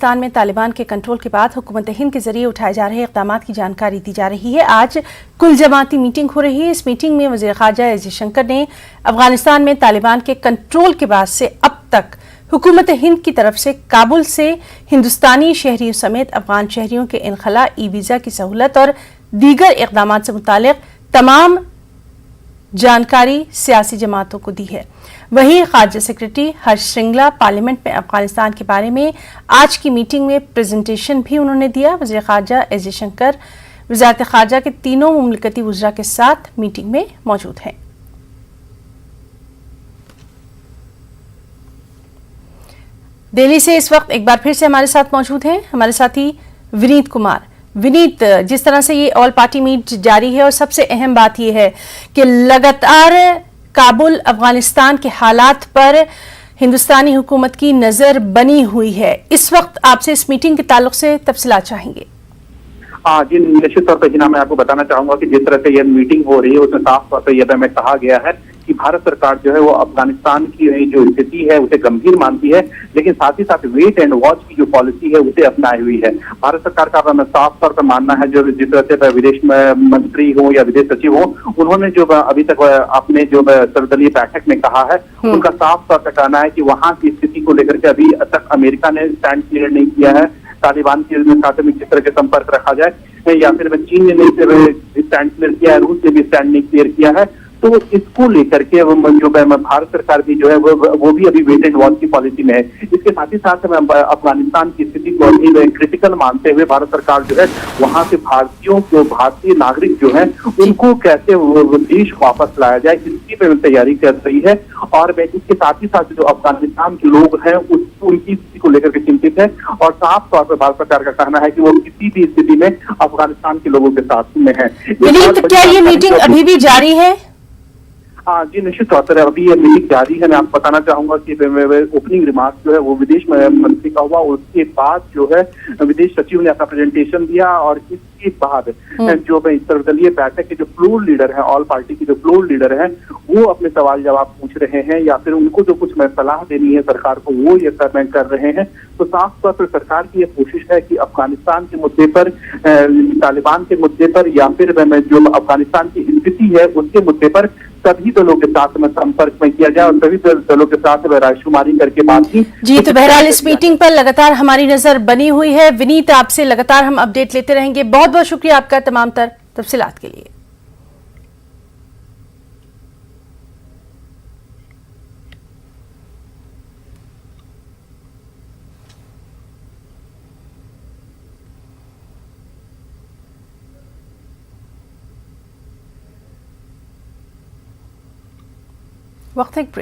अफगानिस्तान में तालिबान के कंट्रोल के बाद हुकूमत हिंद के जरिए उठाए जा रहे इक़दाम की जानकारी दी जा रही है। आज कुल जमाती मीटिंग हो रही है। इस मीटिंग में वज़ीर ख़ारजा एस जयशंकर ने अफगानिस्तान में तालिबान के कंट्रोल के बाद से अब तक हुकूमत हिंद की तरफ से काबुल से हिंदुस्तानी शहरियों समेत अफगान शहरियों के इनखला, ई वीज़ा की सहूलत और दीगर इक़दाम से मुतालिक तमाम जानकारी सियासी जमातों को दी है। वहीं खारजा सेक्रेटरी हर्ष श्रृंगला पार्लियामेंट में अफगानिस्तान के बारे में आज की मीटिंग में प्रेजेंटेशन भी उन्होंने दिया। वज़ीर ख़ारजा एस जयशंकर वज़ारत ख़ारजा के तीनों मुमलिकती वज़रा के साथ मीटिंग में मौजूद हैं। दिल्ली से इस वक्त एक बार फिर से हमारे साथ मौजूद हैं हमारे साथी विनीत कुमार। विनीत, जिस तरह से ये ऑल पार्टी मीट जारी है और सबसे अहम बात यह है कि लगातार काबुल अफगानिस्तान के हालात पर हिंदुस्तानी हुकूमत की नजर बनी हुई है। इस वक्त आपसे इस मीटिंग के ताल्लुक से तफसीलात चाहेंगे। जी, निश्चित तौर पर जिना मैं आपको बताना चाहूंगा कि जिस तरह से यह मीटिंग हो रही है उसमें साफ तौर पर यह में कहा गया है कि भारत सरकार जो है वो अफगानिस्तान की जो स्थिति है उसे गंभीर मानती है, लेकिन साथ ही साथ वेट एंड वॉच की जो पॉलिसी है उसे अपनाई हुई है। भारत सरकार का साफ तौर पर मानना है, जो जिस तरह से विदेश मंत्री हो या विदेश सचिव हो, उन्होंने जो अभी तक अपने जो सर्वदलीय बैठक में कहा है, उनका साफ तौर पर कहना है कि वहां की स्थिति को लेकर के अभी तक अमेरिका ने स्टैंड क्लियर नहीं किया है। तालिबान के साथ में किस तरह के संपर्क रखा जाए, या फिर चीन ने नहीं स्टैंड क्लियर किया है, रूस ने भी स्टैंड नहीं क्लियर किया है। तो इसको लेकर के जो भारत सरकार भी जो है वो भी अभी वेट एंड वॉच की पॉलिसी में है। इसके साथ ही साथ अफगानिस्तान की स्थिति को अभी क्रिटिकल मानते हुए भारत सरकार जो है वहां से भारतीयों को, भारतीय नागरिक जो है उनको कैसे देश वापस लाया जाए, इसकी पे तैयारी कर रही है। और इसके साथ ही साथ जो अफगानिस्तान के लोग हैं उनकी स्थिति को लेकर के चिंतित है और साफ तौर पर भारत सरकार का कहना है कि वो किसी भी स्थिति में अफगानिस्तान के लोगों के साथ में है। क्या ये मीटिंग अभी भी जारी है? जी, निश्चित तौर पर अभी ये मीटिंग जारी है। मैं आपको बताना चाहूंगा कि ओपनिंग रिमार्क जो है वो विदेश मंत्री का हुआ, उसके बाद जो है विदेश सचिव ने अपना प्रेजेंटेशन दिया और इसके बाद जो सर्वदलीय बैठक के जो फ्लोर लीडर हैं, ऑल पार्टी के जो फ्लोर लीडर हैं, वो अपने सवाल जवाब पूछ रहे हैं या फिर उनको जो कुछ सलाह देनी है सरकार को वो ये कर रहे हैं। तो साफ तौर पर सरकार की ये कोशिश है कि अफगानिस्तान के मुद्दे पर, तालिबान के मुद्दे पर या फिर जो अफगानिस्तान की स्थिति है उसके मुद्दे पर सभी दलों के साथ में संपर्क में किया जाए और सभी दलों के साथ रायशुमारी करके बात की। जी, तो बहरहाल इस मीटिंग पर लगातार हमारी नजर बनी हुई है। विनीत, आपसे लगातार हम अपडेट लेते रहेंगे। बहुत बहुत शुक्रिया आपका तमाम तफसीलात के लिए। वक्त एक ब्रेक।